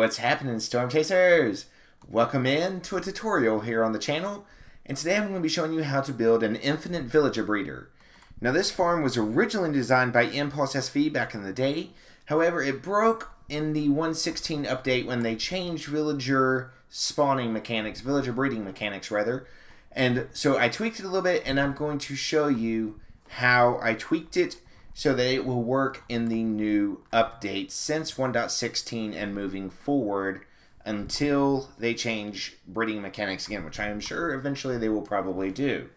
what's happening, Storm Chasers? Welcome in to a tutorial here on the channel, and today I'm going to be showing you how to build an infinite villager breeder. Now this farm was originally designed by Impulse SV back in the day, however it broke in the 1.16 update when they changed villager spawning mechanics, villager breeding mechanics rather, and so I tweaked it a little bit and I'm going to show you how I tweaked it so that it will work in the new update since 1.16 and moving forward until they change breeding mechanics again, which I am sure eventually they will probably do.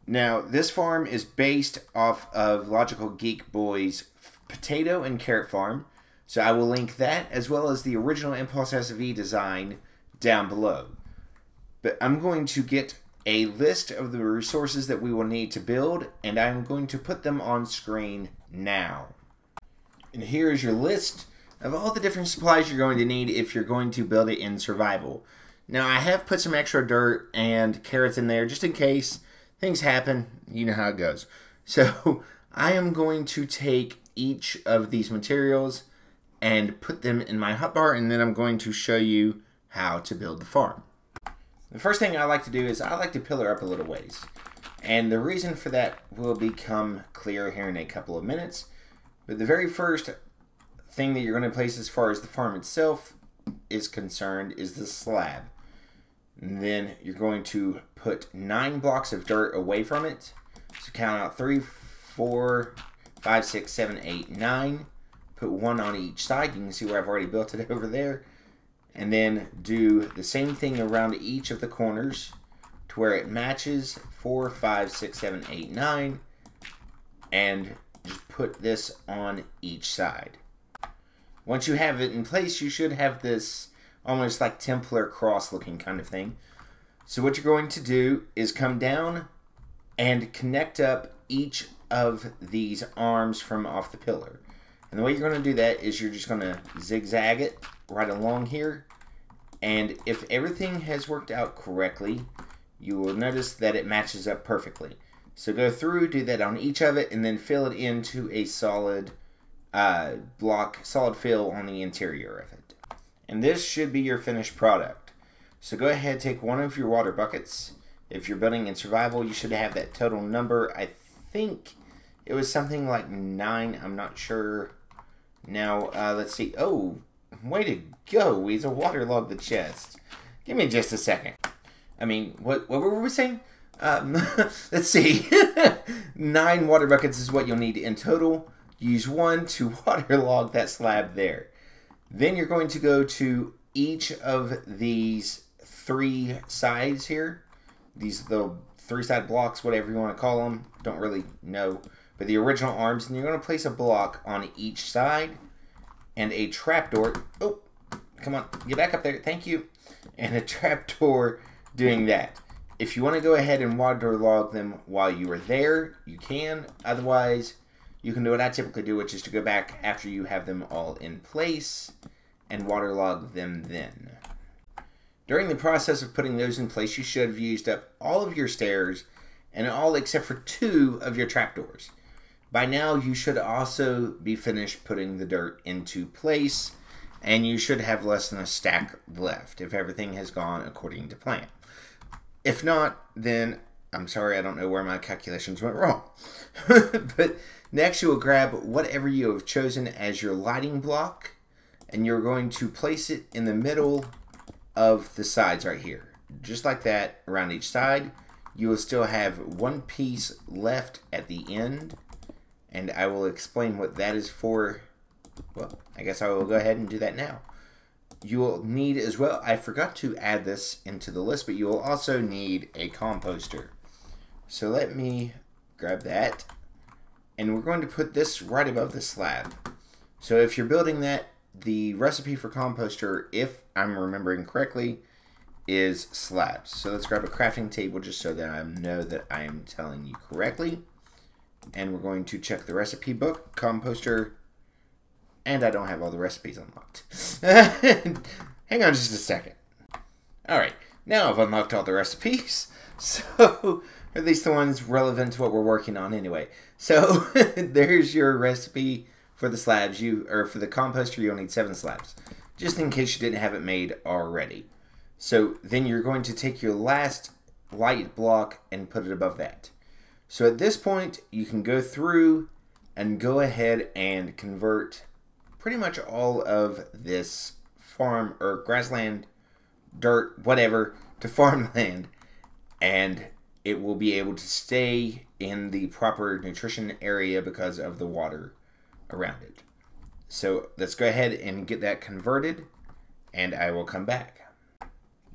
Now, this farm is based off of Logical Geek Boy's potato and carrot farm, so I will link that as well as the original Impulse SV design down below. But I'm going to get a list of the resources that we will need to build, and I'm going to put them on screen now. And here is your list of all the different supplies you're going to need if you're going to build it in survival. Now I have put some extra dirt and carrots in there just in case things happen. You know how it goes. So I am going to take each of these materials and put them in my hotbar, and then I'm going to show you how to build the farm. The first thing I like to do is I like to pillar up a little ways. And the reason for that will become clear here in a couple of minutes. But the very first thing that you're going to place as far as the farm itself is concerned is the slab. And then you're going to put 9 blocks of dirt away from it. So count out 3, 4, 5, 6, 7, 8, 9. Put 1 on each side. You can see where I've already built it over there. And then do the same thing around each of the corners to where it matches 4, 5, 6, 7, 8, 9. And just put this on each side. Once you have it in place, you should have this almost like Templar cross looking kind of thing. So what you're going to do is come down and connect up each of these arms from off the pillar. And the way you're going to do that is you're just going to zigzag it right along here. And if everything has worked out correctly, you will notice that it matches up perfectly. So go through, do that on each of it, and then fill it into a solid solid fill on the interior of it. And this should be your finished product. So go ahead, take one of your water buckets. If you're building in survival, you should have that total number. I think it was something like 9. I'm not sure. Now, let's see. Oh, way to go, Weasel. Waterlog the chest. Give me just a second. I mean, what were we saying? Let's see. 9 water buckets is what you'll need in total. Use 1 to waterlog that slab there. Then you're going to go to each of these 3 sides here. These little 3-side blocks, whatever you want to call them. Don't really know. But the original arms. And you're going to place a block on each side. And a trapdoor. Oh, come on. Get back up there. Thank you. And a trapdoor doing that. If you want to go ahead and waterlog them while you are there, you can. Otherwise, you can do what I typically do, which is to go back after you have them all in place and waterlog them then. During the process of putting those in place, you should have used up all of your stairs and all except for 2 of your trapdoors. By now, you should also be finished putting the dirt into place, and you should have less than a stack left if everything has gone according to plan. If not, then I'm sorry, I don't know where my calculations went wrong. But next, you will grab whatever you have chosen as your lighting block, and you're going to place it in the middle of the sides right here. Just like that, around each side. You will still have 1 piece left at the end, and I will explain what that is for. Well, I guess I will go ahead and do that now. You will need as well, I forgot to add this into the list, but you will also need a composter. So let me grab that. And we're going to put this right above the slab. So if you're building that, the recipe for composter, if I'm remembering correctly, is slabs. So let's grab a crafting table just so that I know that I am telling you correctly. And we're going to check the recipe book, composter, and I don't have all the recipes unlocked. Hang on just a second. Alright, now I've unlocked all the recipes. So, at least the ones relevant to what we're working on anyway. So, there's your recipe for the slabs. For the composter, you'll need 7 slabs. just in case you didn't have it made already. So then you're going to take your last light block and put it above that. So at this point, you can go through and go ahead and convert pretty much all of this farm or grassland, dirt, whatever, to farmland, and it will be able to stay in the proper nutrition area because of the water around it. So let's go ahead and get that converted, and I will come back.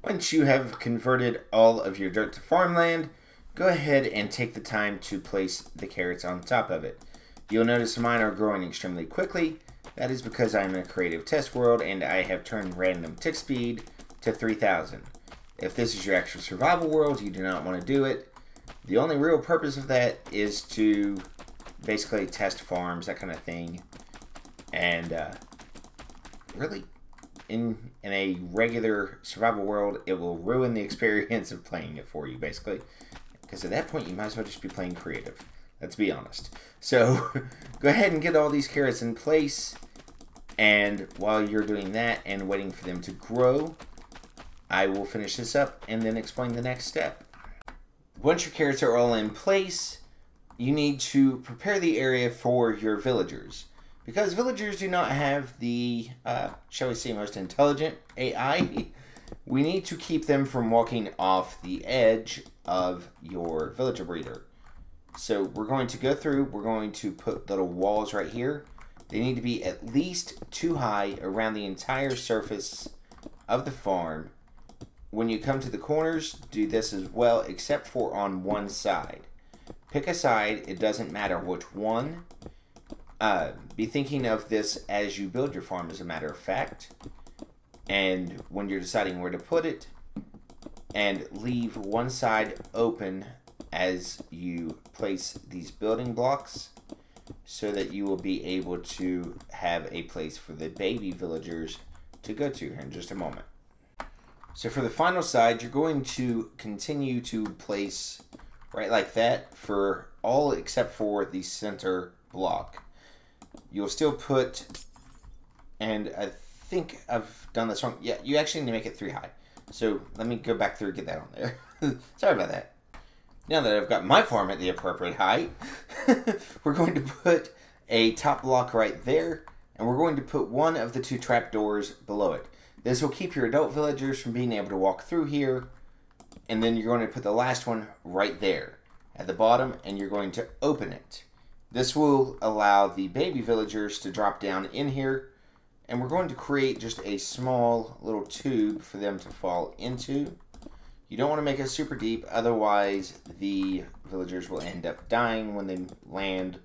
Once you have converted all of your dirt to farmland, go ahead and take the time to place the carrots on top of it. You'll notice mine are growing extremely quickly. That is because I'm in a creative test world and I have turned random tick speed to 3000. If this is your actual survival world, you do not want to do it. The only real purpose of that is to basically test farms, that kind of thing. And really, in a regular survival world, it will ruin the experience of playing it for you, basically. Because at that point, you might as well just be playing creative. Let's be honest. So, go ahead and get all these carrots in place. And while you're doing that and waiting for them to grow, I will finish this up and then explain the next step. Once your carrots are all in place, you need to prepare the area for your villagers. Because villagers do not have the, shall we say, most intelligent AI, we need to keep them from walking off the edge of your villager breeder. So we're going to go through, we're going to put little walls right here. They need to be at least 2 high around the entire surface of the farm. When you come to the corners, do this as well, except for on one side. Pick a side, it doesn't matter which one. Be thinking of this as you build your farm, as a matter of fact. And when you're deciding where to put it, and leave one side open as you place these building blocks, so that you will be able to have a place for the baby villagers to go to here in just a moment. So for the final side, you're going to continue to place right like that for all except for the center block. You'll still put, and I think I've done this wrong. Yeah, you actually need to make it 3 high. So let me go back through and get that on there. Sorry about that. Now that I've got my farm at the appropriate height, we're going to put a top block right there, and we're going to put one of the 2 trapdoors below it. This will keep your adult villagers from being able to walk through here, and then you're going to put the last one right there at the bottom, and you're going to open it. This will allow the baby villagers to drop down in here, and we're going to create just a small little tube for them to fall into. You don't want to make it super deep, otherwise the villagers will end up dying when they land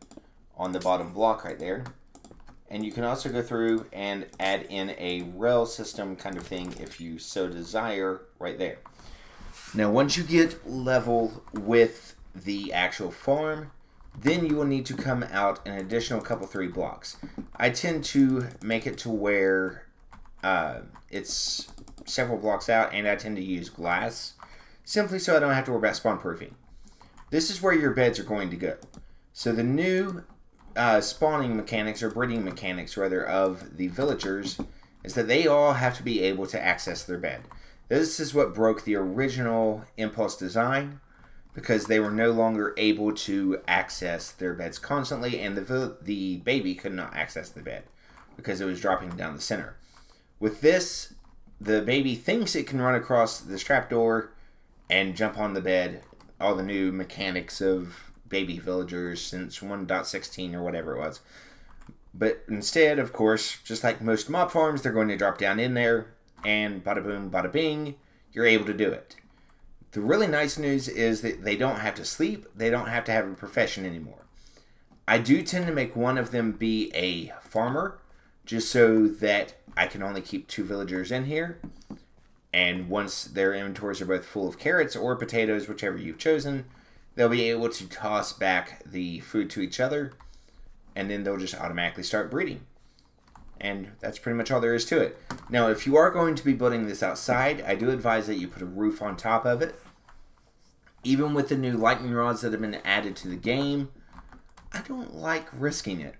on the bottom block right there. And you can also go through and add in a rail system kind of thing if you so desire right there. Now once you get level with the actual farm, then you will need to come out an additional couple 3 blocks. I tend to make it to where it's several blocks out, and I tend to use glass simply so I don't have to worry about spawn proofing. This is where your beds are going to go. So the new spawning mechanics, or breeding mechanics rather, of the villagers is that they all have to be able to access their bed. This is what broke the original Impulse design, because they were no longer able to access their beds constantly, and the baby could not access the bed because it was dropping down the center. With this, the baby thinks it can run across this trapdoor and jump on the bed. All the new mechanics of baby villagers since 1.16 or whatever it was. But instead, of course, just like most mob farms, they're going to drop down in there, and bada boom, bada bing, you're able to do it. The really nice news is that they don't have to sleep, they don't have to have a profession anymore. I do tend to make one of them be a farmer, just so that I can only keep 2 villagers in here. And once their inventories are both full of carrots or potatoes, whichever you've chosen, they'll be able to toss back the food to each other, and then they'll just automatically start breeding. And that's pretty much all there is to it. Now, if you are going to be building this outside, I do advise that you put a roof on top of it. Even with the new lightning rods that have been added to the game, I don't like risking it.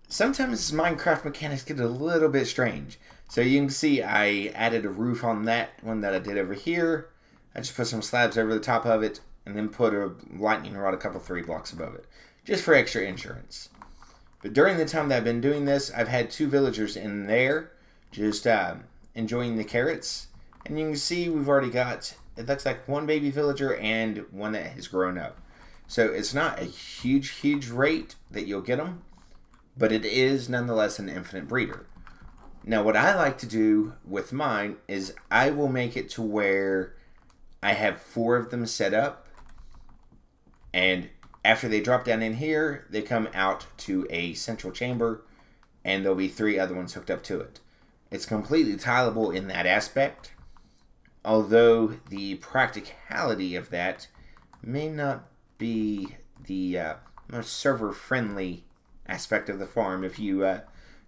sometimes Minecraft mechanics get a little bit strange. So you can see I added a roof on that one that I did over here. I just put some slabs over the top of it and then put a lightning rod a couple 3 blocks above it, just for extra insurance. But during the time that I've been doing this, I've had 2 villagers in there just enjoying the carrots. And you can see we've already got, it looks like 1 baby villager and 1 that has grown up. So it's not a huge rate that you'll get them, but it is nonetheless an infinite breeder. Now what I like to do with mine is I will make it to where I have 4 of them set up, and after they drop down in here, they come out to a central chamber, and there'll be 3 other ones hooked up to it. It's completely tileable in that aspect, although the practicality of that may not be the most server-friendly aspect of the farm. If you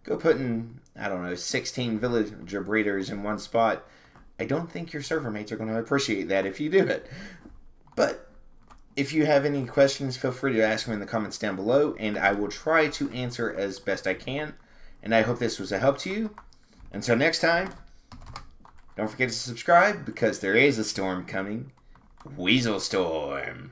go putting, I don't know, 16 villager breeders in one spot, I don't think your server mates are going to appreciate that if you do it. But if you have any questions, feel free to ask them in the comments down below, and I will try to answer as best I can. And I hope this was a help to you. Until next time, don't forget to subscribe, because there is a storm coming. Weasel Storm.